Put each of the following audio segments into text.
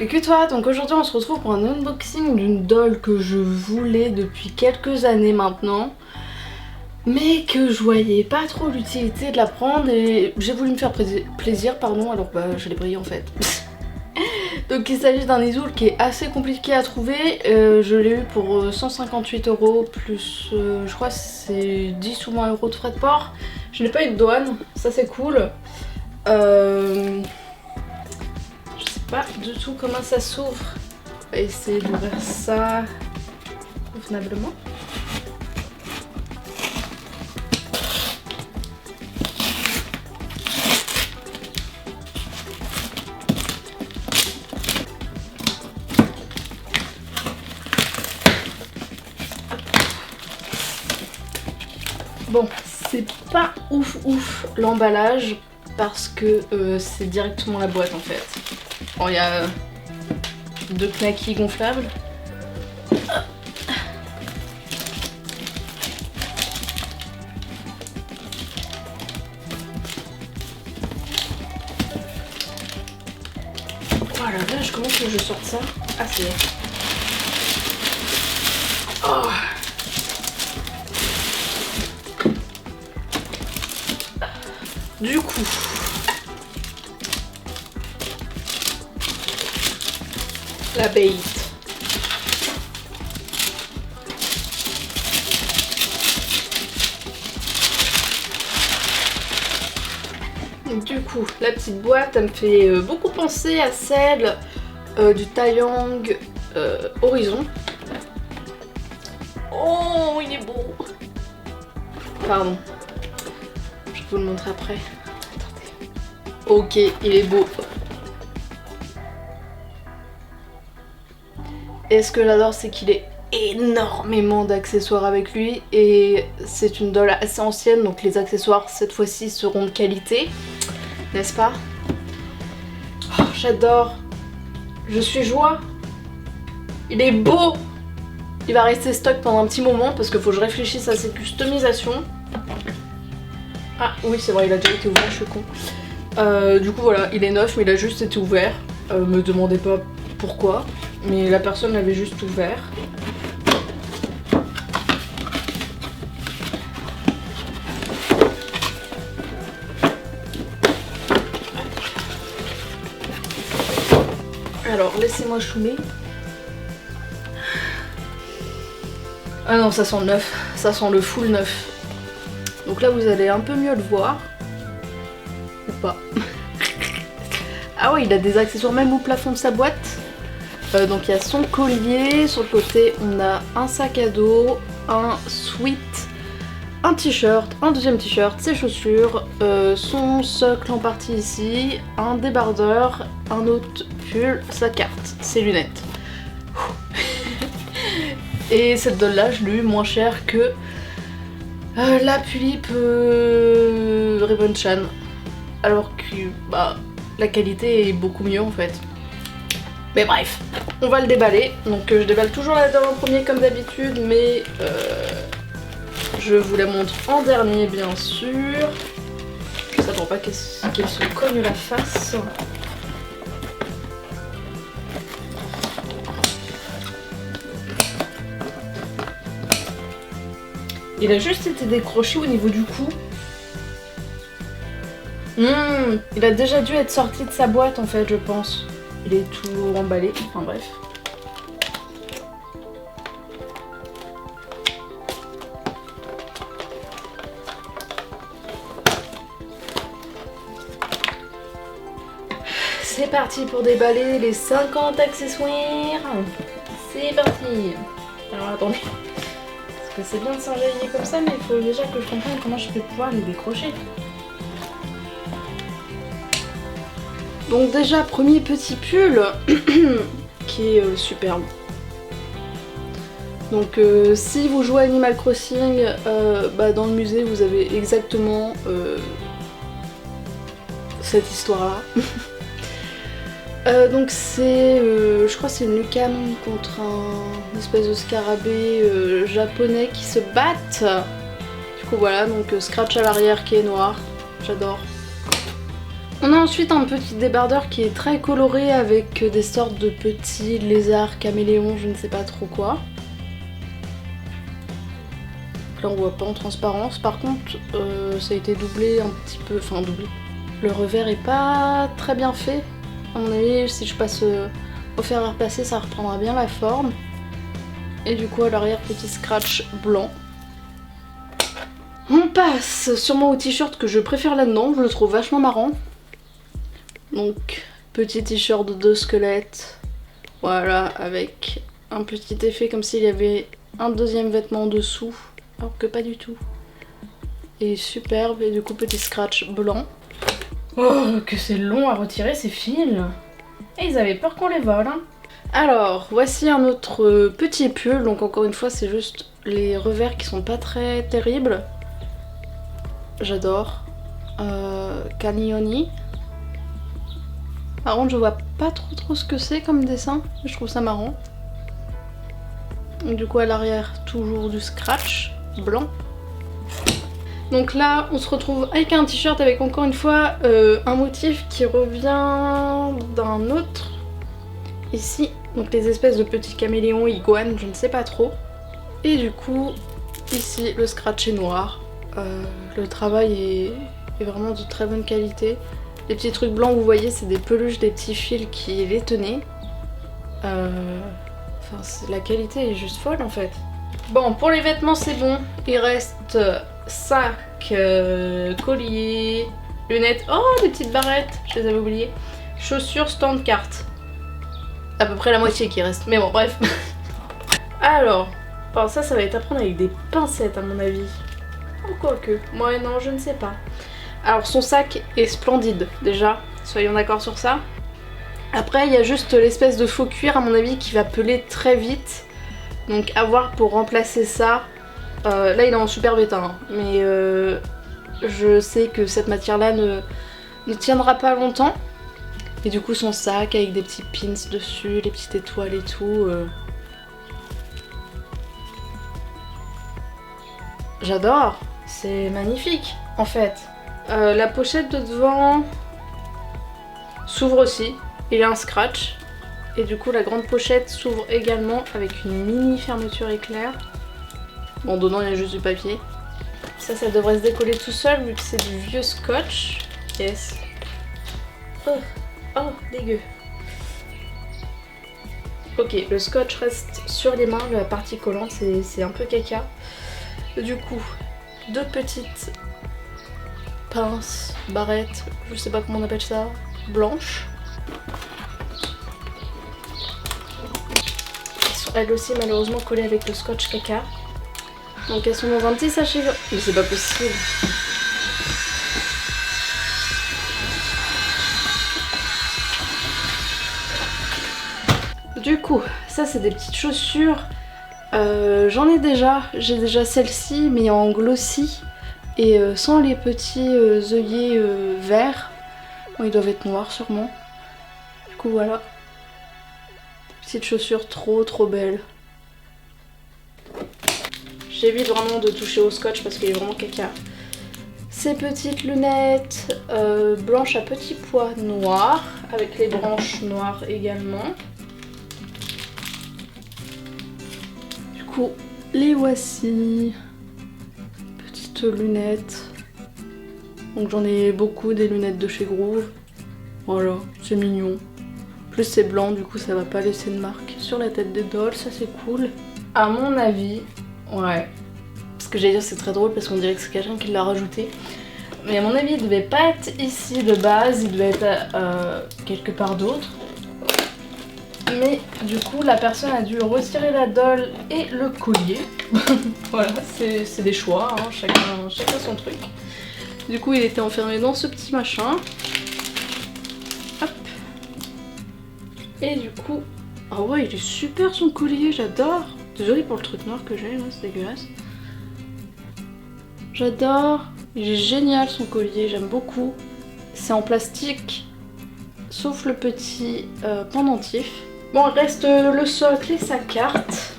Coucou toi, donc aujourd'hui on se retrouve pour un unboxing d'une doll que je voulais depuis quelques années maintenant, mais que je voyais pas trop l'utilité de la prendre et j'ai voulu me faire plaisir, pardon, alors bah je l'ai pris en fait. Donc il s'agit d'un Isoul qui est assez compliqué à trouver, je l'ai eu pour 158 € plus je crois c'est 10 ou moins euros de frais de port. Je n'ai pas eu de douane, ça c'est cool. Pas du tout comment ça s'ouvre. On va essayer d'ouvrir ça convenablement. Bon, c'est pas ouf l'emballage parce que c'est directement la boîte en fait. Bon, il y a deux knackis gonflables. Voilà, là comment que je sorte ça? Ah c'est... Oh. Du coup... la bait. Donc du coup, la petite boîte, elle me fait beaucoup penser à celle du Taeyang Horizon. Oh, il est beau. Pardon. Je vais vous le montrer après. Attendez. Ok, il est beau. Et ce que j'adore, c'est qu'il est énormément d'accessoires avec lui et c'est une doll assez ancienne, donc les accessoires cette fois-ci seront de qualité, n'est-ce pas? Oh, j'adore. Je suis joie. Il est beau. Il va rester stock pendant un petit moment parce qu'il faut que je réfléchisse à ses customisations. Ah oui, c'est vrai, il a déjà été ouvert, je suis con. Du coup voilà, il est neuf mais il a juste été ouvert. Me demandez pas pourquoi, mais la personne l'avait juste ouvert. Alors laissez-moi choumer. Ah non, ça sent le neuf, ça sent le full neuf. Donc là vous allez un peu mieux le voir. Ou pas. Ah ouais, il a des accessoires même au plafond de sa boîte. Donc il y a son collier, sur le côté on a un sac à dos, un sweat, un t-shirt, un deuxième t-shirt, ses chaussures, son socle en partie ici, un débardeur, un autre pull, sa carte, ses lunettes. Et cette doll là je l'ai eu moins cher que la Pulip Ribbon-chan. Alors que bah, la qualité est beaucoup mieux en fait. Mais bref, on va le déballer. Donc je déballe toujours la doll en premier comme d'habitude, mais je vous la montre en dernier bien sûr. Je s'attends pas qu'elle se cogne la face. Il a juste été décroché au niveau du cou. Il a déjà dû être sorti de sa boîte en fait, je pense. Il est tout emballé, enfin bref. C'est parti pour déballer les 50 accessoires. C'est parti. Alors attendez. Parce que c'est bien de s'enjailler comme ça, mais il faut déjà que je comprenne comment je vais pouvoir les décrocher. Donc déjà, premier petit pull qui est superbe. Donc si vous jouez à Animal Crossing, bah, dans le musée vous avez exactement cette histoire là. Donc c'est, je crois que c'est une lucane contre une espèce de scarabée japonais qui se battent. Du coup voilà, donc scratch à l'arrière qui est noir, j'adore. On a ensuite un petit débardeur qui est très coloré avec des sortes de petits lézards caméléons, je ne sais pas trop quoi. Là on voit pas en transparence, par contre ça a été doublé un petit peu, enfin doublé. Le revers est pas très bien fait. À mon avis, si je passe au fer à repasser, ça reprendra bien la forme. Et du coup à l'arrière, petit scratch blanc. On passe sûrement au t-shirt que je préfère là-dedans, je le trouve vachement marrant. Donc petit t-shirt de squelette, voilà, avec un petit effet comme s'il y avait un deuxième vêtement en dessous, alors que pas du tout. Et superbe, et du coup petit scratch blanc. Oh, que c'est long à retirer ces fils. Et ils avaient peur qu'on les vole, hein. Alors, voici un autre petit pull, donc encore une fois c'est juste les revers qui sont pas très terribles. J'adore. Canioni. Par contre je vois pas trop ce que c'est comme dessin, mais je trouve ça marrant. Donc, du coup à l'arrière toujours du scratch blanc. Donc là on se retrouve avec un t-shirt avec encore une fois un motif qui revient d'un autre. Ici, donc les espèces de petits caméléons iguanes, je ne sais pas trop. Et du coup ici le scratch est noir. Le travail est vraiment de très bonne qualité. Les petits trucs blancs, vous voyez, c'est des peluches, des petits fils qui les tenaient. Enfin, la qualité est juste folle en fait. Bon, pour les vêtements, c'est bon. Il reste sac, collier, lunettes. Oh, des petites barrettes, je les avais oubliées. Chaussures, stand, carte. À peu près la moitié qui reste. Mais bon, bref. Alors ça va être à prendre avec des pincettes à mon avis. Ou quoique. Ouais, non, je ne sais pas. Alors son sac est splendide déjà, soyons d'accord sur ça. Après il y a juste l'espèce de faux cuir à mon avis qui va peler très vite. Donc à voir pour remplacer ça. Là il est en super bêta, hein, mais je sais que cette matière là ne tiendra pas longtemps. Et du coup son sac avec des petits pins dessus, les petites étoiles et tout. J'adore, c'est magnifique en fait. La pochette de devant s'ouvre aussi, il y a un scratch. Et du coup la grande pochette s'ouvre également avec une mini fermeture éclair. Bon, dedans il y a juste du papier. Ça devrait se décoller tout seul vu que c'est du vieux scotch. Yes. Oh, dégueu. Ok, le scotch reste sur les mains, la partie collante c'est un peu caca. Du coup, deux petites pinces, barrettes, je sais pas comment on appelle ça, blanches. Elles sont elles aussi malheureusement collées avec le scotch caca. Donc elles sont dans un petit sachet. Mais c'est pas possible. Du coup, ça c'est des petites chaussures. J'en ai déjà, j'ai déjà celle-ci mais en glossy et sans les petits œillets verts. Bon, ils doivent être noirs sûrement. Du coup voilà. Petites chaussures trop belles. J'évite vraiment de toucher au scotch parce qu'il est vraiment caca. Ces petites lunettes blanches à petits pois noirs avec les branches noires également. Du coup, les voici. Petites lunettes. Donc j'en ai beaucoup, des lunettes de chez Groove. Voilà, c'est mignon. Plus c'est blanc, du coup ça va pas laisser de marque sur la tête des dolls, ça c'est cool. À mon avis, ouais. Ce que j'allais dire c'est très drôle parce qu'on dirait que c'est quelqu'un qui l'a rajouté. Mais à mon avis il devait pas être ici de base, il devait être quelque part d'autre. Mais du coup la personne a dû retirer la doll et le collier. Voilà, c'est des choix, hein, chacun son truc. Du coup il était enfermé dans ce petit machin. Hop. Et du coup, ah ouais il est super son collier, j'adore. Désolée pour le truc noir que j'ai, c'est dégueulasse. J'adore, il est génial son collier, j'aime beaucoup. C'est en plastique, sauf le petit pendentif. Bon, il reste le socle et sa carte.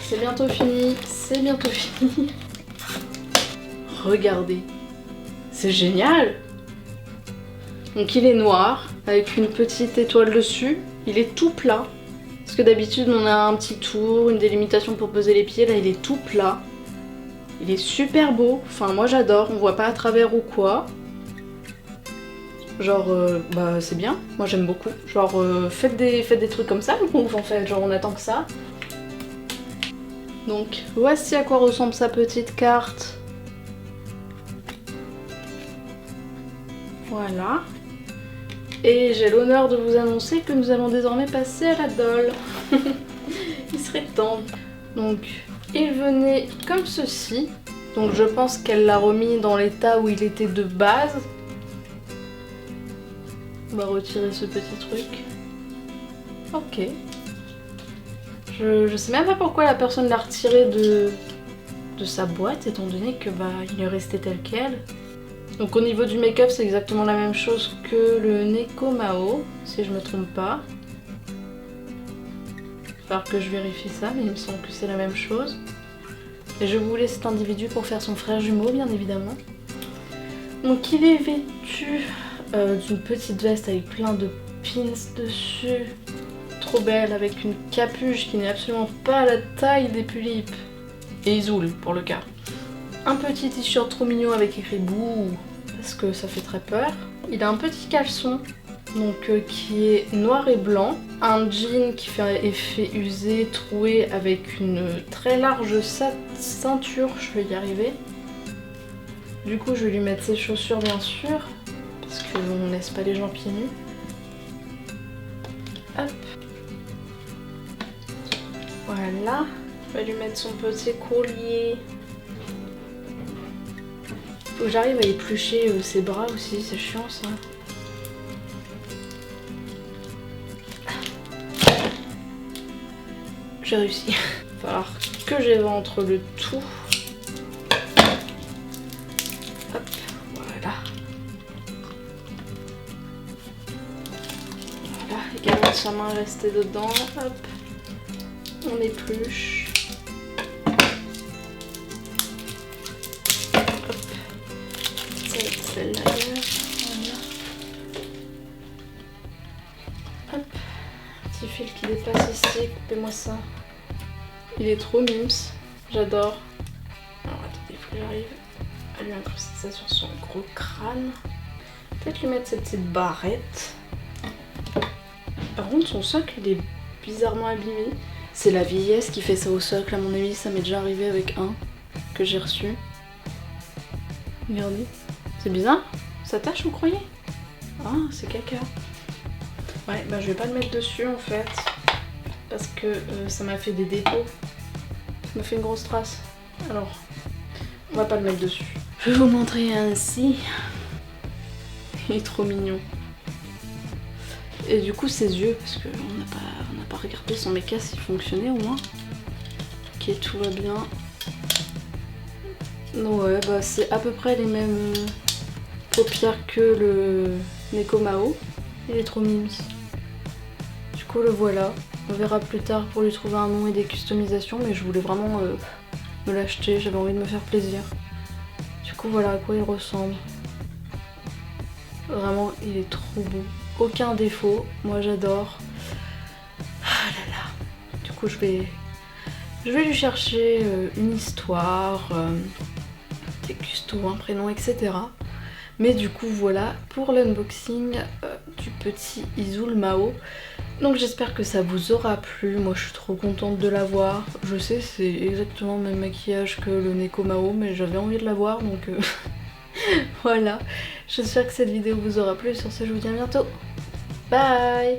C'est bientôt fini, c'est bientôt fini. Regardez, c'est génial. Donc il est noir, avec une petite étoile dessus. Il est tout plat. Parce que d'habitude on a un petit tour, une délimitation pour poser les pieds. Là il est tout plat. Il est super beau. Enfin moi j'adore, on voit pas à travers ou quoi. Genre bah c'est bien, moi j'aime beaucoup. Genre faites des trucs comme ça, ou en fait genre on attend que ça. Donc voici à quoi ressemble sa petite carte. Voilà. Et j'ai l'honneur de vous annoncer que nous allons désormais passer à la doll. Il serait temps. Donc il venait comme ceci. Donc je pense qu'elle l'a remis dans l'état où il était de base. On va retirer ce petit truc. Ok. Je sais même pas pourquoi la personne l'a retiré de sa boîte, étant donné que bah il est resté tel quel. Donc au niveau du make-up, c'est exactement la même chose que le Neko Mao, si je me trompe pas. Il va falloir que je vérifie ça, mais il me semble que c'est la même chose. Et je voulais cet individu pour faire son frère jumeau, bien évidemment. Donc il est vêtu d'une petite veste avec plein de pins dessus. Trop belle, avec une capuche qui n'est absolument pas à la taille des tulipes. Et Isoul, pour le cas. Un petit t-shirt trop mignon avec écrit bouh, parce que ça fait très peur. Il a un petit caleçon, donc qui est noir et blanc. Un jean qui fait effet usé, troué, avec une très large ceinture, je vais y arriver. Du coup, je vais lui mettre ses chaussures, bien sûr, parce qu'on ne laisse pas les gens pieds nus. Hop. Voilà. Je vais lui mettre son petit collier. Faut que j'arrive à éplucher ses bras aussi, c'est chiant ça. J'ai réussi. Il va falloir que j'éventre le tout. Hop, voilà. Voilà, il garde sa main restée dedans. Hop, on épluche. Hop, celle-là. Voilà. Hop, petit fil qui dépasse ici, coupez-moi ça. Il est trop mimes, j'adore. Alors attendez, il faut que j'arrive à lui incruster ça sur son gros crâne. Peut-être lui mettre cette petite barrette. Par contre son socle il est bizarrement abîmé. C'est la vieillesse qui fait ça au socle à mon avis, ça m'est déjà arrivé avec un que j'ai reçu. Regardez, c'est bizarre, ça tâche vous croyez? Ah c'est caca. Ouais bah je vais pas le mettre dessus en fait. Parce que ça m'a fait des dépôts. Ça m'a fait une grosse trace. Alors, on va pas le mettre dessus. Je vais vous montrer ainsi. Il est trop mignon. Et du coup ses yeux, parce qu'on n'a pas regardé son make-up s'il fonctionnait au moins. Ok, tout va bien. Ouais, bah c'est à peu près les mêmes paupières que le Neko Mao. Il est trop mignon. Du coup le voilà. On verra plus tard pour lui trouver un nom et des customisations, mais je voulais vraiment me l'acheter, j'avais envie de me faire plaisir. Du coup voilà à quoi il ressemble. Vraiment il est trop beau. Aucun défaut, moi j'adore. Ah là là. Du coup je vais lui chercher une histoire, des custos, un prénom, etc. Mais du coup voilà pour l'unboxing du petit Isoul Mao. Donc j'espère que ça vous aura plu, moi je suis trop contente de l'avoir. Je sais c'est exactement le même maquillage que le Neko Mao mais j'avais envie de l'avoir donc voilà. J'espère que cette vidéo vous aura plu, sur ce je vous dis à bientôt. Bye.